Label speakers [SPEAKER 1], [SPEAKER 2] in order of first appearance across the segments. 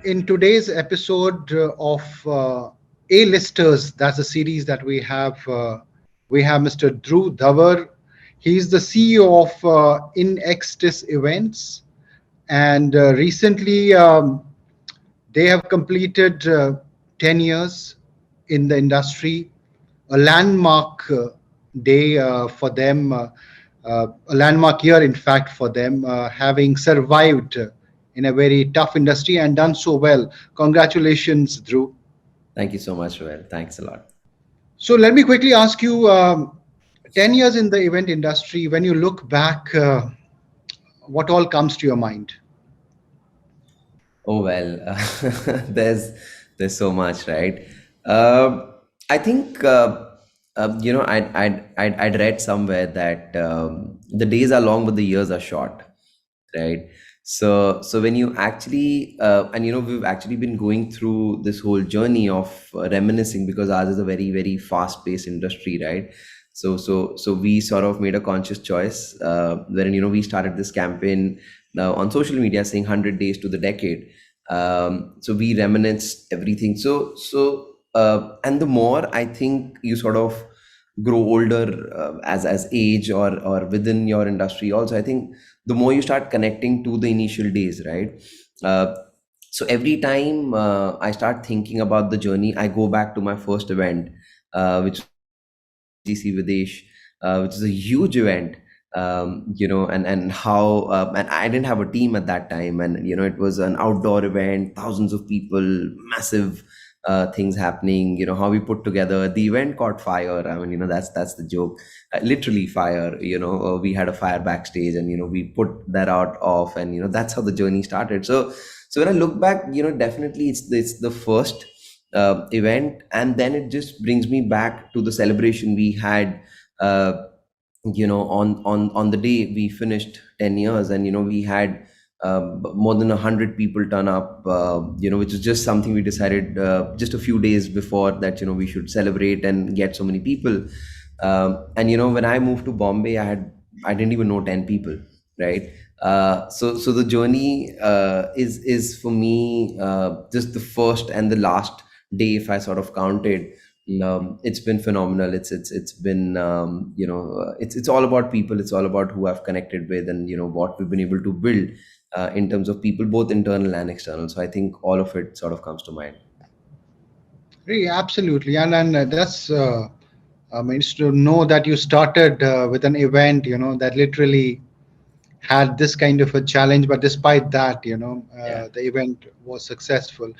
[SPEAKER 1] In today's episode of A-Listers, that's a series that we have Mr. Dhruv Davar. He's the CEO of Innings Events, and recently they have completed 10 years in the industry, a landmark day for them, a landmark year, in fact, for them, having survived in a very tough industry and done so well. Congratulations, Drew.
[SPEAKER 2] Thank you so much, Well. Thanks a lot.
[SPEAKER 1] So let me quickly ask you, 10 years in the event industry, when you look back, what all comes to your mind?
[SPEAKER 2] Oh well, there's there's so much, right? Um I think I'd read somewhere that the days are long, but the years are short, right? So when you actually and we've actually been going through this whole journey of reminiscing, because ours is a very fast-paced industry, right? So we sort of made a conscious choice, wherein we started this campaign now on social media saying 100 days to the decade. So we reminisce everything. And the more I think you sort of grow older, as age or within your industry also, I think the more you start connecting to the initial days, right? uh, so every time I start thinking about the journey, I go back to my first event, which was GC Videsh, which is a huge event. And how and I didn't have a team at that time, and it was an outdoor event, thousands of people, massive things happening. How we put together the event caught fire. I mean, that's the joke. Literally fire. We had a fire backstage, and we put that out off, and that's how the journey started. So when I look back, definitely it's the first event, and then it just brings me back to the celebration we had. On the day we finished 10 years, and we had more than 100 people turn up, which is just something we decided just a few days before that, we should celebrate and get so many people. And when I moved to Bombay, I didn't even know 10 people, right? So the journey is for me just the first and the last day, if I sort of counted. It's been phenomenal. It's been it's all about people. It's all about who I've connected with, and what we've been able to build in terms of people, both internal and external. So I think all of it sort of comes to mind.
[SPEAKER 1] Yeah, absolutely, and that's means to know that you started with an event, that literally had this kind of a challenge, but despite that,
[SPEAKER 2] Yeah.
[SPEAKER 1] the event was successful.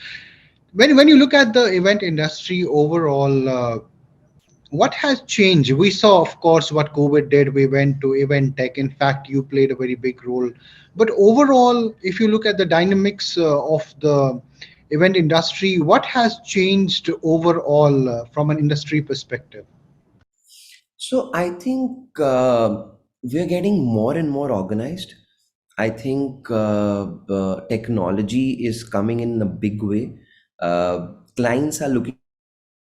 [SPEAKER 1] When you look at the event industry overall, what has changed? We saw, of course, what COVID did. We went to event tech. In fact, you played a very big role. But overall, if you look at the dynamics of the event industry, what has changed overall from an industry perspective?
[SPEAKER 2] So I think we're getting more and more organized. I think technology is coming in a big way. Clients are looking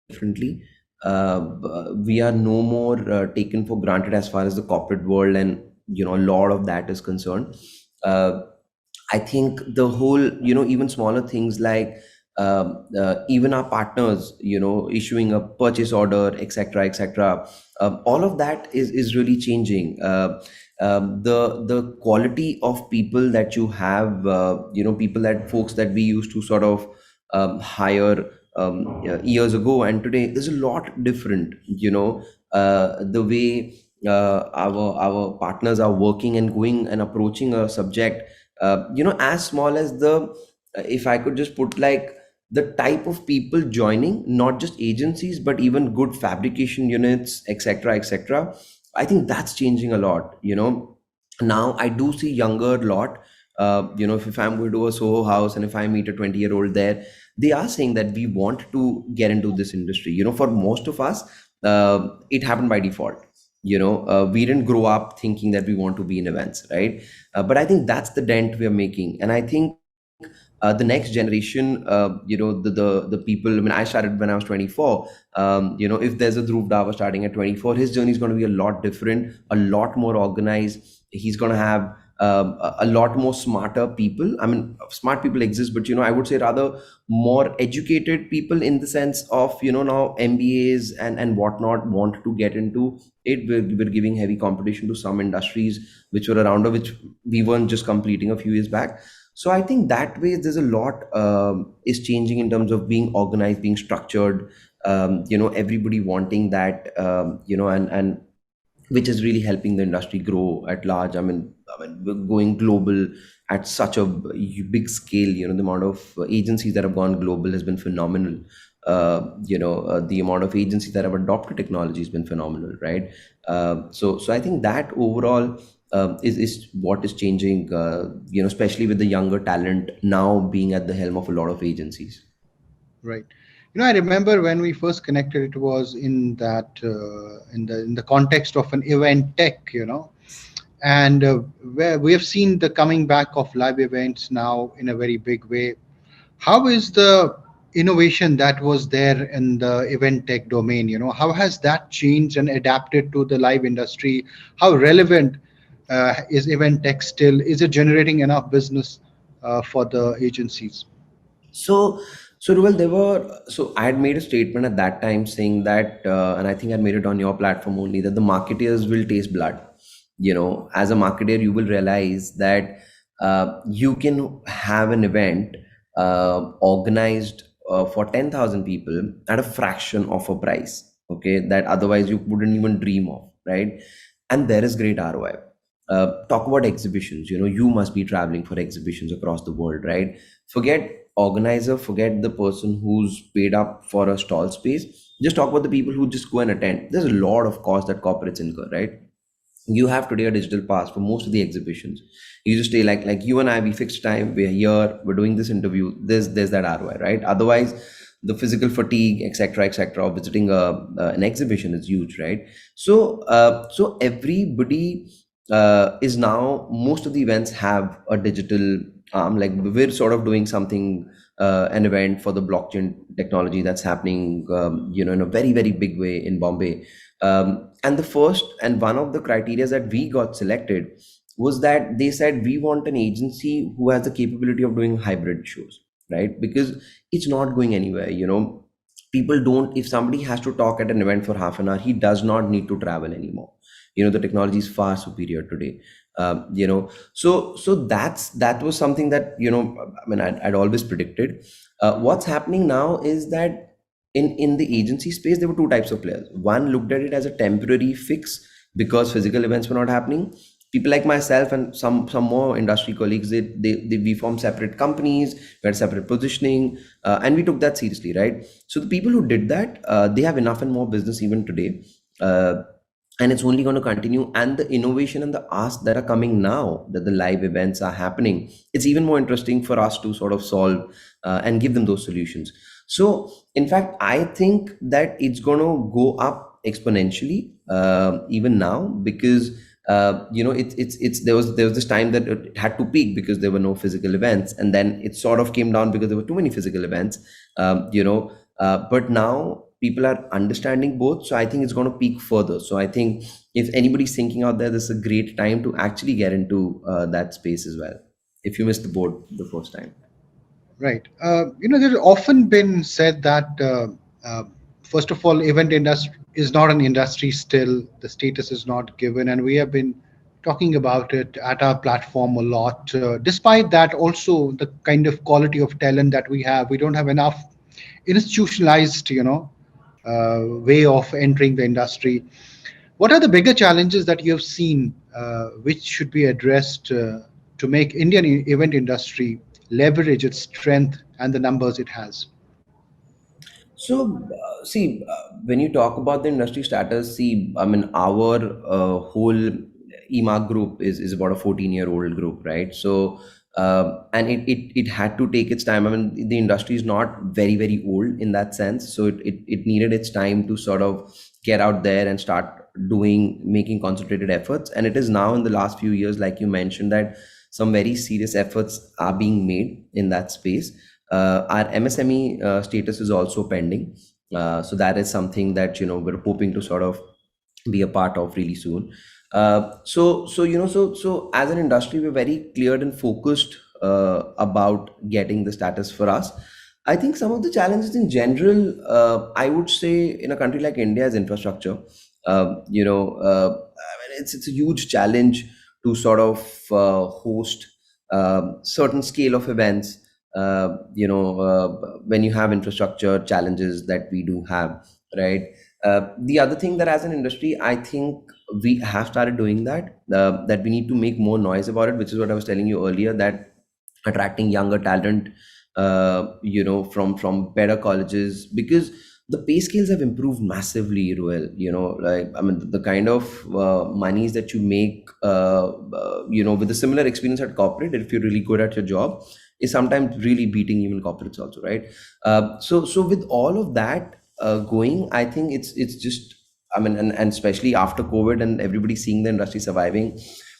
[SPEAKER 2] differently. We are no more taken for granted as far as the corporate world and a lot of that is concerned. Uh, I think the whole, even smaller things like even our partners, issuing a purchase order, etc., etc. All of that is really changing. The quality of people that you have, people that folks that we used to sort of hire yeah, years ago and today, there's a lot different. The way our partners are working and going and approaching a subject, as small as the if I could just put like the type of people joining, not just agencies but even good fabrication units, etc., etc. I think that's changing a lot. Now I do see younger lot. If I'm going to a Soho house and if I meet a 20-year-old there, they are saying that we want to get into this industry. For most of us, it happened by default. We didn't grow up thinking that we want to be in events, right? But I think that's the dent we are making, and I think the next generation, the people. I mean, I started when I was 24. If there's a Dhruv Davar starting at 24, his journey is going to be a lot different, a lot more organized. He's going to have a lot more smarter people. I mean, smart people exist, but I would say rather more educated people, in the sense of now MBAs and whatnot want to get into it. We're giving heavy competition to some industries which were around, or which we weren't just completing a few years back. So I think that way there's a lot is changing in terms of being organized, being structured. Everybody wanting that, and which is really helping the industry grow at large. I mean, we're going global at such a big scale. The amount of agencies that have gone global has been phenomenal. The amount of agencies that have adopted technology has been phenomenal, right? So I think that overall is what is changing. Especially with the younger talent now being at the helm of a lot of agencies.
[SPEAKER 1] Right. I remember when we first connected, it was in that in the context of an event tech, and where we have seen the coming back of live events now in a very big way. How is the innovation that was there in the event tech domain? How has that changed and adapted to the live industry? How relevant is event tech still? Is it generating enough business for the agencies?
[SPEAKER 2] So, Ruval, I had made a statement at that time saying that, and I think I made it on your platform only, that the marketeers will taste blood. As a marketer, you will realize that you can have an event organized for 10,000 people at a fraction of a price, okay, that otherwise you wouldn't even dream of, right? And there is great ROI. Talk about exhibitions. You must be traveling for exhibitions across the world, right? Forget organizer, forget the person who's paid up for a stall space. Just talk about the people who just go and attend. There's a lot of cost that corporates incur, right? You have today a digital pass for most of the exhibitions. You just stay like you and I, we fixed time, we're here, we're doing this interview. There's that ROI, right? Otherwise, the physical fatigue, etc., of visiting an exhibition is huge, right? So everybody is now, most of the events have a digital arm. Like, we're sort of doing something, an event for the blockchain technology that's happening, in a very very big way in Bombay. And the first and one of the criteria that we got selected was that they said we want an agency who has the capability of doing hybrid shows, right? Because it's not going anywhere. People don't, if somebody has to talk at an event for half an hour, he does not need to travel anymore. The technology is far superior today. So that was something that, I mean, I'd always predicted. What's happening now is that in the agency space, there were two types of players. One looked at it as a temporary fix because physical events were not happening. People like myself and some more industry colleagues, we formed separate companies, we had separate positioning, and we took that seriously, right? So the people who did that, they have enough and more business even today. uh, and it's only going to continue. And the innovation and the asks that are coming now that the live events are happening, it's even more interesting for us to sort of solve and give them those solutions. So in fact, I think that it's going to go up exponentially, even now, because it's there was this time that it had to peak because there were no physical events, and then it sort of came down because there were too many physical events. But now people are understanding both, so I think it's going to peak further. So I think if anybody's thinking out there, this is a great time to actually get into that space as well, if you missed the boat the first time.
[SPEAKER 1] Right. There's often been said that, first of all, event industry is not an industry still. The status is not given, and we have been talking about it at our platform a lot. Despite that, also the kind of quality of talent that we don't have enough institutionalized, way of entering the industry. What are the bigger challenges that you have seen, which should be addressed to make Indian event industry leverage its strength and the numbers it has?
[SPEAKER 2] So, see, when you talk about the industry status, see, I mean, our whole EMA group is about a 14-year-old group, right? So, and it had to take its time. I mean, the industry is not very, very old in that sense. So, it needed its time to sort of get out there and start making concentrated efforts. And it is now in the last few years, like you mentioned, that some very serious efforts are being made in that space. Our MSME status is also pending. So that is something that we're hoping to sort of be a part of really soon. So as an industry, we're very clear and focused about getting the status for us. I think some of the challenges in general, I would say, in a country like India, is infrastructure. I mean, it's a huge challenge to sort of host certain scale of events. When you have infrastructure challenges that we do have, right? The other thing that as an industry, I think we have started doing that we need to make more noise about it, which is what I was telling you earlier, that attracting younger talent, from better colleges, because the pay scales have improved massively, Ruel. Like, I mean, the kind of monies that you make, with a similar experience at corporate, if you're really good at your job, is sometimes really beating even corporates also, right? So with all of that going, I think it's just, I mean, and especially after COVID and everybody seeing the industry surviving,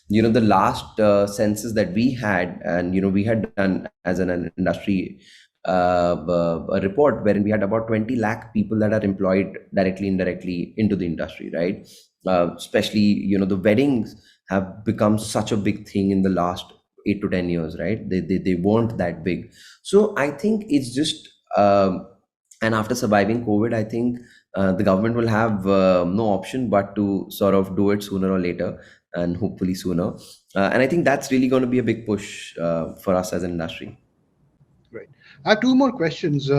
[SPEAKER 2] the last census that we had, and we had done as an industry a report wherein we had about 20 lakh people that are employed directly, indirectly into the industry, right? Especially, the weddings have become such a big thing in the last 8 to 10 years, right? They weren't that big. So I think it's just, and after surviving COVID, I think the government will have no option but to sort of do it sooner or later, and hopefully sooner. And I think that's really going to be a big push for us as an industry.
[SPEAKER 1] Right. I have two more questions.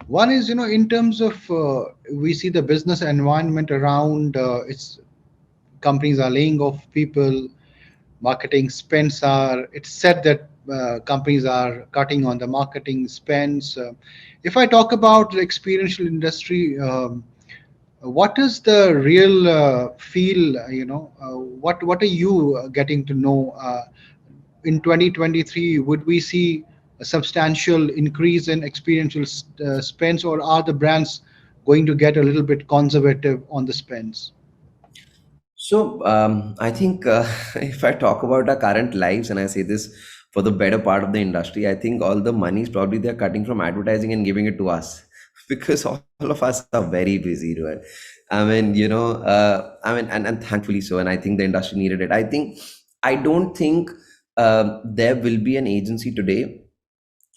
[SPEAKER 1] One is, in terms of we see the business environment around, it's companies are laying off people, marketing spends are, it's said that companies are cutting on the marketing spends. If I talk about the experiential industry, what is the real feel, what are you getting to know in 2023? Would we see a substantial increase in experiential spends, or are the brands going to get a little bit conservative on the spends?
[SPEAKER 2] So I think if I talk about our current lives, and I say this for the better part of the industry, I think all the money is probably they're cutting from advertising and giving it to us because all of us are very busy, right? I mean, and thankfully so. And I think the industry needed it. I don't think there will be an agency today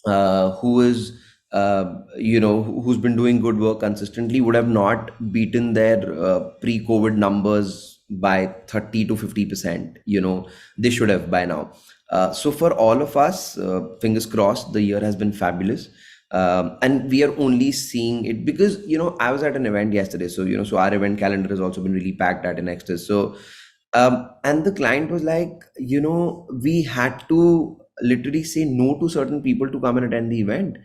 [SPEAKER 2] who is who's been doing good work consistently would have not beaten their pre-COVID numbers by 30 to 50%. They should have by now. So for all of us, fingers crossed, the year has been fabulous. And we are only seeing it because I was at an event yesterday, so so our event calendar has also been really packed at an extra. So and the client was like, we had to literally say no to certain people to come and attend the event,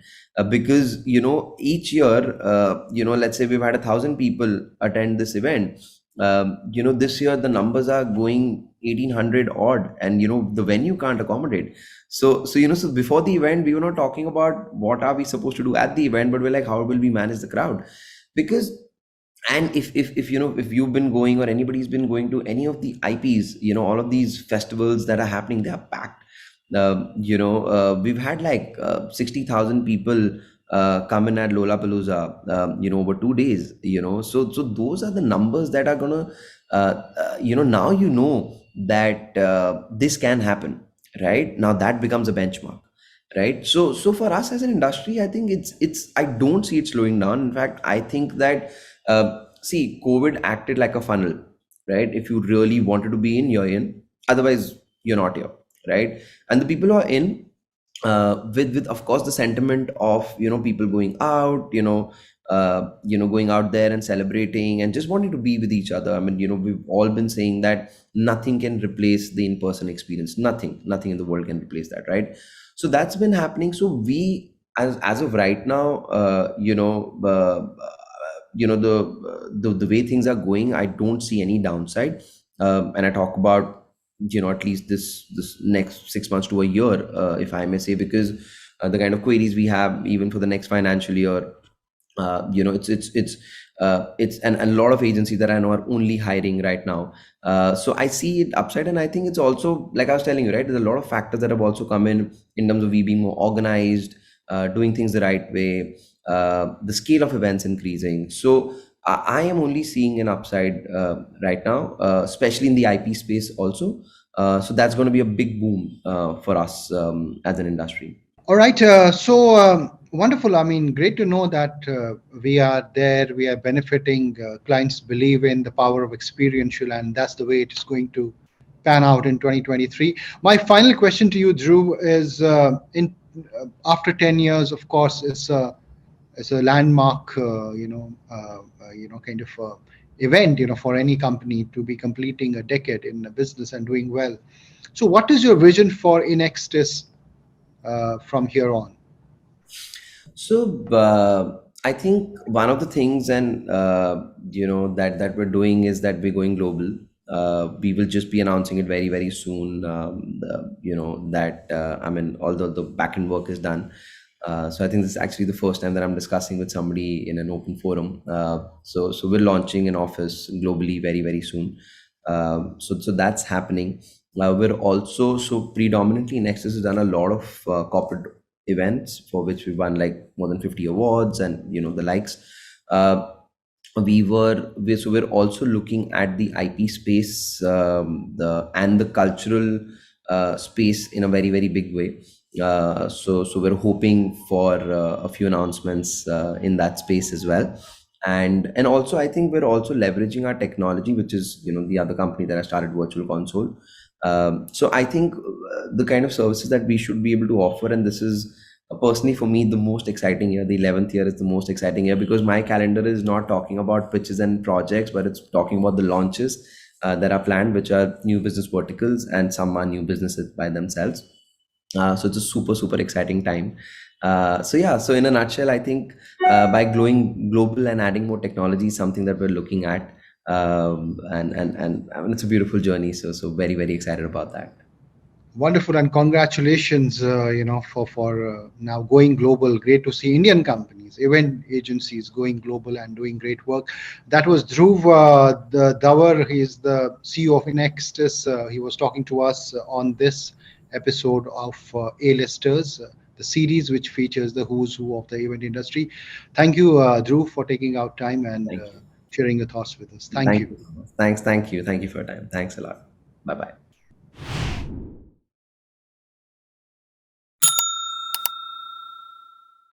[SPEAKER 2] because each year, let's say we've had 1,000 people attend this event. This year the numbers are going 1,800 odd, and the venue can't accommodate. So before the event, we were not talking about what are we supposed to do at the event, but we're like, how will we manage the crowd? Because, and if if you've been going, or anybody's been going to any of the IPs, all of these festivals that are happening, they are packed. We've had like 60,000 people come in at Lollapalooza, over 2 days. So those are the numbers that are gonna, now that this can happen, right? Now that becomes a benchmark, right? So for us as an industry, I think it's I don't see it slowing down. In fact, I think that see, COVID acted like a funnel, right? If you really wanted to be in, you're in. Otherwise, you're not here, right? And the people who are in, with of course the sentiment of people going out, going out there and celebrating and just wanting to be with each other. I mean, we've all been saying that nothing can replace the in-person experience. Nothing in the world can replace that, right? So that's been happening. So we, as of right now, the way things are going, I don't see any downside. And I talk about at least this next 6 months to a year, if I may say, because the kind of queries we have even for the next financial year, it's and a lot of agencies that I know are only hiring right now. So I see it upside, and I think it's also like I was telling you, right? There's a lot of factors that have also come in terms of we being more organized, doing things the right way, the scale of events increasing. So I am only seeing an upside right now, especially in the IP space also. So that's going to be a big boom for us as an industry.
[SPEAKER 1] All right. Wonderful. I mean, great to know that we are there. We are benefiting. Clients believe in the power of experiential, and that's the way it is going to pan out in 2023. My final question to you, Dhruv, is in after 10 years, of course, it's a landmark, kind of event, for any company to be completing a decade in a business and doing well. So, what is your vision for Inextis from here on?
[SPEAKER 2] So I think one of the things, and that we're doing is that we're going global. We will just be announcing it very very soon. That I mean, although the back end work is done. So I think this is actually the first time that I'm discussing with somebody in an open forum. So we're launching an office globally very very soon. So that's happening. We're also, so predominantly Nexus has done a lot of corporate events for which we won like more than 50 awards and the likes. Uh, so we're also looking at the IP space, the cultural space in a very very big way. So we're hoping for a few announcements in that space as well. And also I think we're also leveraging our technology, which is the other company that I started, Virtual Console. So I think the kind of services that we should be able to offer, and this is personally for me the most exciting year. The 11th year is the most exciting year because my calendar is not talking about pitches and projects, but it's talking about the launches that are planned, which are new business verticals, and some are new businesses by themselves. So it's a super super exciting time. So yeah, so in a nutshell, I think by going global and adding more technology is something that we're looking at. And I mean, it's a beautiful journey. So very very excited about that.
[SPEAKER 1] Wonderful, and congratulations, for now going global. Great to see Indian companies, event agencies going global and doing great work. That was Dhruv Davar. He is the CEO of Innextis. He was talking to us on this episode of A-Listers, the series which features the who's who of the event industry. Thank you, Dhruv, for taking out time and
[SPEAKER 2] Thank you.
[SPEAKER 1] sharing your thoughts with us. Thank
[SPEAKER 2] Thank
[SPEAKER 1] you.
[SPEAKER 2] you. Thanks. Thank you. Thank you for your time. Thanks a lot. Bye bye.